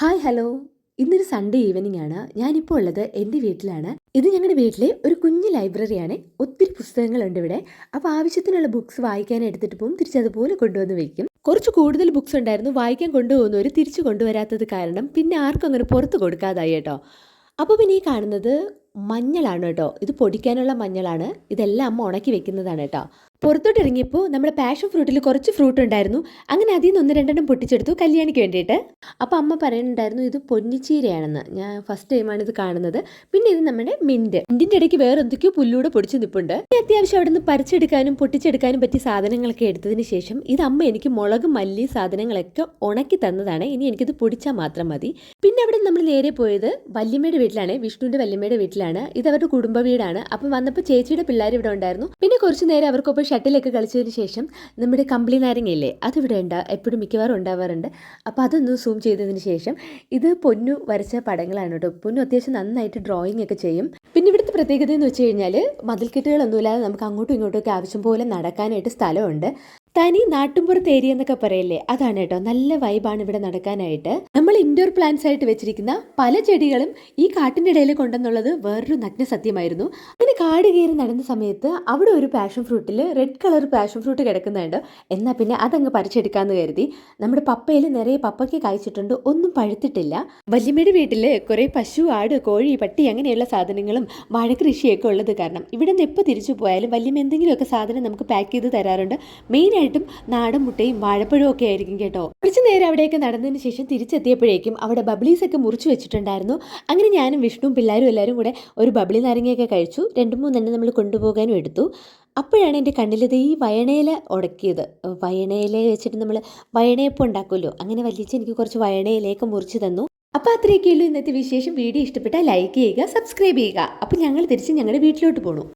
Hi hello. ഇന്നൊരു Sunday evening ആണ്. ഞാനിപ്പോൾ ഉള്ളത് എൻ്റെ വീട്ടിലാണ്. ഇത് ഞങ്ങളുടെ വീട്ടിലെ ഒരു കുഞ്ഞു ലൈബ്രറിയാണ്. ഒത്തിരി പുസ്തകങ്ങളുണ്ട് ഇവിടെ. അപ്പോൾ ആവശ്യത്തിനുള്ള ബുക്സ് വായിക്കാൻ എടുത്തിട്ട് പോകും, തിരിച്ചതുപോലെ കൊണ്ടുവന്ന് വെക്കും. കുറച്ച് കൂടുതൽ ബുക്സ് ഉണ്ടായിരുന്നു. വായിക്കാൻ കൊണ്ടുപോകുന്നവർ തിരിച്ചു കൊണ്ടുവരാത്തത് കാരണം പിന്നെ ആർക്കും അങ്ങനെ പുറത്ത് കൊടുക്കാതായി കേട്ടോ. അപ്പോൾ പിന്നെ ഈ കാണുന്നത് മഞ്ഞളാണ് കേട്ടോ. ഇത് പൊടിക്കാനുള്ള മഞ്ഞളാണ്. ഇതെല്ലാം അമ്മ ഉണക്കി വെക്കുന്നതാണ് കേട്ടോ. പുറത്തോട്ട് ഇറങ്ങിയപ്പോൾ നമ്മുടെ പാഷൻ ഫ്രൂട്ടിൽ കുറച്ച് ഫ്രൂട്ട് ഉണ്ടായിരുന്നു. അങ്ങനെ അതിൽ നിന്ന് ഒന്ന് രണ്ടെണ്ണം പൊട്ടിച്ചെടുത്തു കല്യാണിക്ക് വേണ്ടിയിട്ട്. അപ്പോൾ അമ്മ പറയുന്നുണ്ടായിരുന്നു ഇത് പൊന്നിച്ചീരയാണെന്ന്. ഞാൻ ഫസ്റ്റ് ടൈമാണ് ഇത് കാണുന്നത്. പിന്നെ ഇത് നമ്മുടെ മിന്റിന്റെ ഇടയ്ക്ക് വേറെ എന്തൊക്കെയോ പുല്ലൂടെ പൊടിച്ച് നിൽപ്പുണ്ട്. അത്യാവശ്യം അവിടെ നിന്ന് പറിച്ചെടുക്കാനും പൊട്ടിച്ചെടുക്കാനും പറ്റിയ സാധനങ്ങളൊക്കെ എടുത്തതിന് ശേഷം ഇത് അമ്മ എനിക്ക് മുളക് മല്ലി സാധനങ്ങളൊക്കെ ഉണക്കി തന്നതാണ്. ഇനി എനിക്കിത് പൊടിച്ചാൽ മാത്രം മതി. പിന്നെ അവിടെ നമ്മൾ നേരെ പോയത് വല്യമ്മയുടെ വീട്ടിലാണ്. വിഷ്ണുവിന്റെ വല്യമ്മയുടെ വീട്ടിലാണ്. ഇത് അവരുടെ കുടുംബ വീടാണ്. അപ്പം വന്നപ്പോൾ ചേച്ചിയുടെ പിള്ളേർ ഇവിടെ ഉണ്ടായിരുന്നു. പിന്നെ കുറച്ച് നേരം അവർക്കൊപ്പം ഷട്ടിലൊക്കെ കളിച്ചതിന് ശേഷം നമ്മുടെ കമ്പിളി നാരങ്ങയില്ലേ, അതിവിടെ എപ്പോഴും മിക്കവാറും ഉണ്ടാവാറുണ്ട്. അപ്പോൾ അതൊന്ന് സൂം ചെയ്തതിന് ശേഷം ഇത് പൊന്നു വരച്ച പടങ്ങളാണ് കേട്ടോ. പൊന്നു അത്യാവശ്യം നന്നായിട്ട് ഡ്രോയിങ് ഒക്കെ ചെയ്യും. പിന്നെ ഇവിടുത്തെ പ്രത്യേകത എന്ന് വെച്ച് കഴിഞ്ഞാൽ മതിൽക്കെട്ടുകളൊന്നുമില്ലാതെ നമുക്ക് അങ്ങോട്ടും ഇങ്ങോട്ടും ഒക്കെ ആവശ്യം പോലെ നടക്കാനായിട്ട് സ്ഥലമുണ്ട്. തനി നാട്ടുംപുറത്ത് ഏരിയ എന്നൊക്കെ പറയല്ലേ, അതാണ് കേട്ടോ. നല്ല വൈബാണ് ഇവിടെ നടക്കാനായിട്ട്. നമ്മൾ ഇൻഡോർ പ്ലാന്റ്സ് ആയിട്ട് വെച്ചിരിക്കുന്ന പല ചെടികളും ഈ കാട്ടിൻ്റെ ഇടയിൽ കൊണ്ടെന്നുള്ളത് വേറൊരു നഗ്ന സത്യമായിരുന്നു. അങ്ങനെ കാട് കയറി നടന്ന സമയത്ത് അവിടെ ഒരു പാഷൻ ഫ്രൂട്ടിൽ റെഡ് കളർ പാഷൻ ഫ്രൂട്ട് കിടക്കുന്നുണ്ട്. എന്നാൽ പിന്നെ അതങ്ങ് പറിച്ചെടുക്കാമെന്ന് കരുതി. നമ്മുടെ പപ്പയിൽ നിറയെ പപ്പയ്ക്ക് കായ്ച്ചിട്ടുണ്ട്, ഒന്നും പഴുത്തിട്ടില്ല. വല്യമ്മയുടെ വീട്ടിൽ കുറേ പശു, ആട്, കോഴി, പട്ടി അങ്ങനെയുള്ള സാധനങ്ങളും വാഴകൃഷിയൊക്കെ ഉള്ളത് കാരണം ഇവിടെ നിന്ന് എപ്പോൾ തിരിച്ചു പോയാലും വല്യമ്മ എന്തെങ്കിലുമൊക്കെ സാധനം നമുക്ക് പാക്ക് ചെയ്ത് തരാറുണ്ട്. മെയിനായിട്ടും നാടൻ മുട്ടയും വാഴപ്പഴവും ഒക്കെ ആയിരിക്കും കേട്ടോ. കുറച്ച് നേരം അവിടെയൊക്കെ നടന്നതിന് ശേഷം തിരിച്ചെത്തിയപ്പോഴേക്കും അവിടെ ബബ്ലീസ് ഒക്കെ മുറിച്ച് വെച്ചിട്ടുണ്ടായിരുന്നു. അങ്ങനെ ഞാനും വിഷ്ണുവും പിള്ളേരും എല്ലാവരും കൂടെ ഒരു ബബ്ലി നാരങ്ങയൊക്കെ കഴിച്ചു. 2-3 നമ്മൾ കൊണ്ടുപോകാനും എടുത്തു. അപ്പോഴാണ് എൻ്റെ കണ്ണിലിത് ഈ വയണയില ഉടക്കിയത്. വയണയില വെച്ചിട്ട് നമ്മൾ വയണയപ്പം ഉണ്ടാക്കുമല്ലോ, അങ്ങനെ വലിയ എനിക്ക് കുറച്ച് വയണയിലയൊക്കെ മുറിച്ച് തന്നു. അപ്പോൾ അത്രയൊക്കെയുള്ളൂ ഇന്നത്തെ വിശേഷം. വീഡിയോ ഇഷ്ടപ്പെട്ടാൽ ലൈക്ക് ചെയ്യുക, സബ്സ്ക്രൈബ് ചെയ്യുക. അപ്പോൾ ഞങ്ങൾ തിരിച്ച് ഞങ്ങളുടെ വീട്ടിലോട്ട് പോകണം.